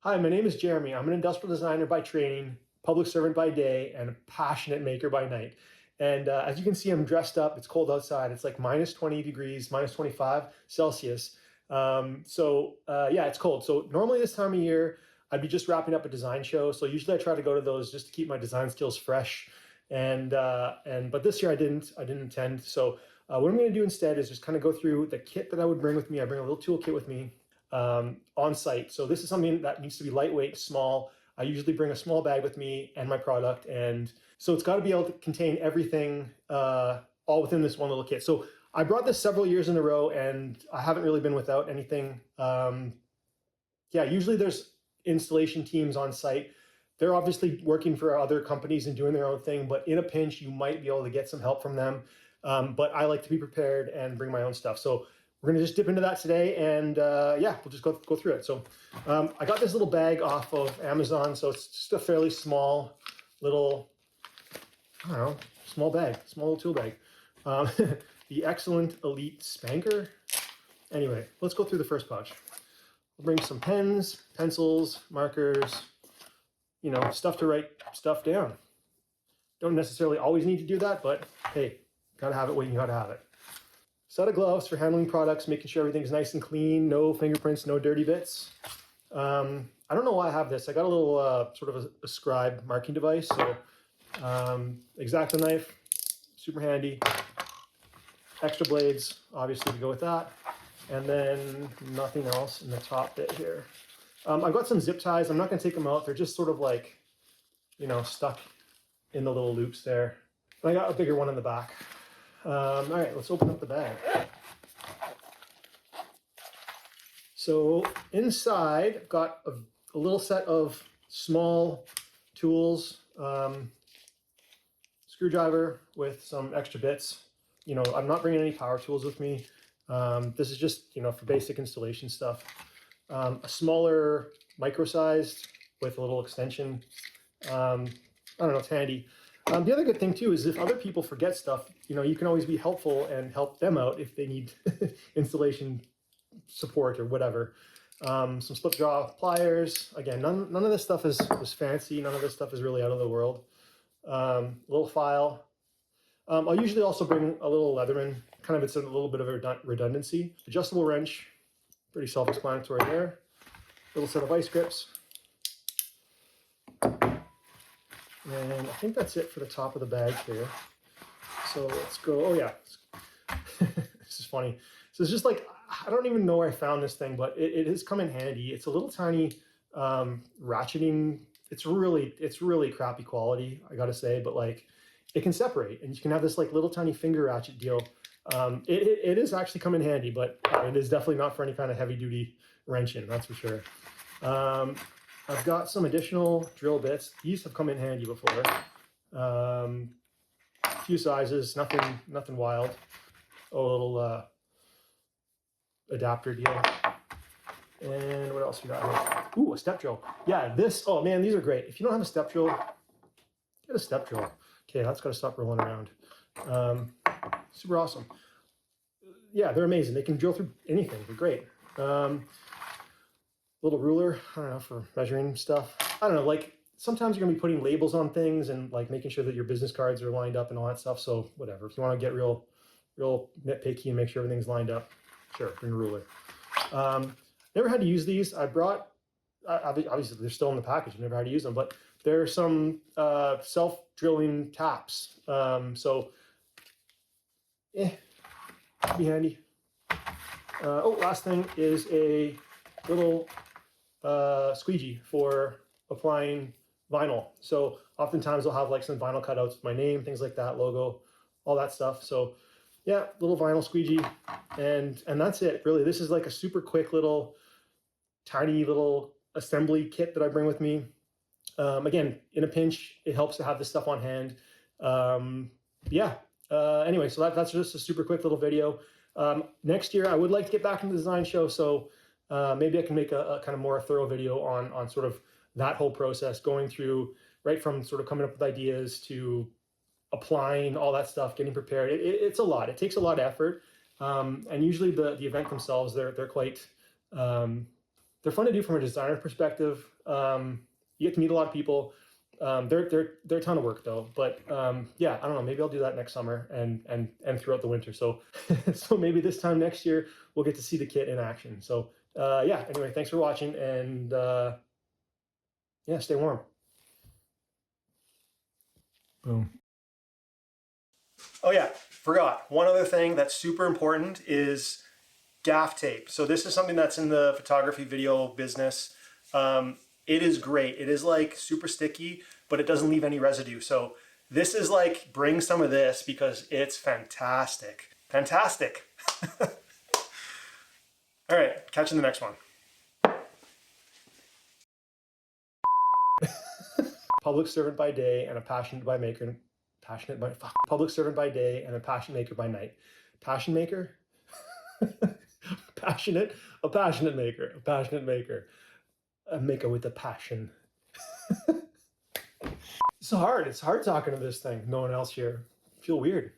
Hi, my name is Jeremy. I'm an industrial designer by training, public servant by day, and a passionate maker by night. And as you can see, I'm dressed up. It's cold outside. It's like minus 20 degrees, minus 25 Celsius. Yeah, it's cold. So normally this time of year, I'd be just wrapping up a design show. So usually I try to go to those just to keep my design skills fresh. But this year I didn't attend. So what I'm going to do instead is just kind of go through the kit that I would bring with me. I bring a little toolkit with me on site. So this is something that needs to be lightweight, small. I usually bring a small bag with me and my product. And so it's got to be able to contain everything all within this one little kit. So I brought this several years in a row and I haven't really been without anything. Yeah, usually there's installation teams on site. They're obviously working for other companies and doing their own thing, but in a pinch, you might be able to get some help from them. But I like to be prepared and bring my own stuff. So we're gonna just dip into that today, and yeah, we'll just go through it. So I got this little bag off of Amazon, so it's just a fairly small little, I don't know, small bag, small little tool bag. The Excellent Elite Spanker. Anyway, let's go through the first pouch. We'll bring some pens, pencils, markers, you know, stuff to write stuff down. Don't necessarily always need to do that, but hey, gotta have it when you gotta have it. Set of gloves for handling products, making sure everything's nice and clean, no fingerprints, no dirty bits. I don't know why I have this. I got a little sort of a Scribe marking device. So X-Acto knife, super handy. Extra blades, obviously, to go with that. And then nothing else in the top bit here. I've got some zip ties. I'm not going to take them out. They're just sort of like, you know, stuck in the little loops there. And I got a bigger one in the back. All right, let's open up the bag. So inside, I've got a little set of small tools, screwdriver with some extra bits. You know, I'm not bringing any power tools with me. This is just, you know, for basic installation stuff. A smaller micro-sized with a little extension. I don't know, it's handy. The other good thing too is if other people forget stuff, you know, you can always be helpful and help them out if they need installation support or whatever. Some slip jaw pliers. Again, none of this stuff is fancy. None of this stuff is really out of the world. Little file. I'll usually also bring a little Leatherman. Kind of, it's a little bit of a redundancy. Adjustable wrench. Pretty self-explanatory there. Little set of vice grips. And I think that's it for the top of the bag here. So let's go. Oh yeah, this is funny. So it's just like, I don't even know where I found this thing, but it has come in handy. It's a little tiny ratcheting. It's really crappy quality, I gotta say, but like it can separate and you can have this like little tiny finger ratchet deal. It is actually come in handy, but it is definitely not for any kind of heavy duty wrenching, that's for sure. I've got some additional drill bits. These have come in handy before. A few sizes, nothing wild. Oh, a little adapter deal. And what else we got here? Ooh, a step drill. Yeah, this, oh man, these are great. If you don't have a step drill, get a step drill. Okay, that's gotta stop rolling around. Super awesome. Yeah, they're amazing. They can drill through anything. They're great. Little ruler, I don't know, for measuring stuff. I don't know, like sometimes you're gonna be putting labels on things and like making sure that your business cards are lined up and all that stuff. So whatever, if you want to get real nitpicky and make sure everything's lined up, sure, bring a ruler. Never had to use these. I brought, obviously they're still in the package. I've never had to use them, but there are some self-drilling taps. Be handy. Oh, last thing is a little squeegee for applying vinyl. So oftentimes I'll have like some vinyl cutouts with my name, things like that, logo, all that stuff. So yeah, little vinyl squeegee, and that's it, really. This is like a super quick little, tiny little assembly kit that I bring with me. Again, in a pinch, it helps to have this stuff on hand. Yeah. Anyway, so that's just a super quick little video. Next year, I would like to get back into the design show, so maybe I can make a kind of more thorough video on sort of that whole process, going through right from sort of coming up with ideas to applying all that stuff, getting prepared. It's a lot. It takes a lot of effort, and usually the event themselves, they're quite they're fun to do from a designer perspective. You get to meet a lot of people. They're a ton of work though, but yeah, I don't know, maybe I'll do that next summer and throughout the winter. So so maybe this time next year we'll get to see the kit in action. So yeah, anyway, thanks for watching, and yeah, stay warm. Boom. Oh yeah, forgot. One other thing that's super important is gaff tape. So this is something that's in the photography video business. It is great. It is like super sticky, but it doesn't leave any residue. So this is like, bring some of this because it's fantastic. Fantastic. All right, catch you in the next one. Public servant by day and a passionate by maker. Public servant by day and a passion maker by night. Passion maker? Passionate, a passionate maker, a passionate maker. A maker with a passion. It's hard talking to this thing. No one else here. I feel weird.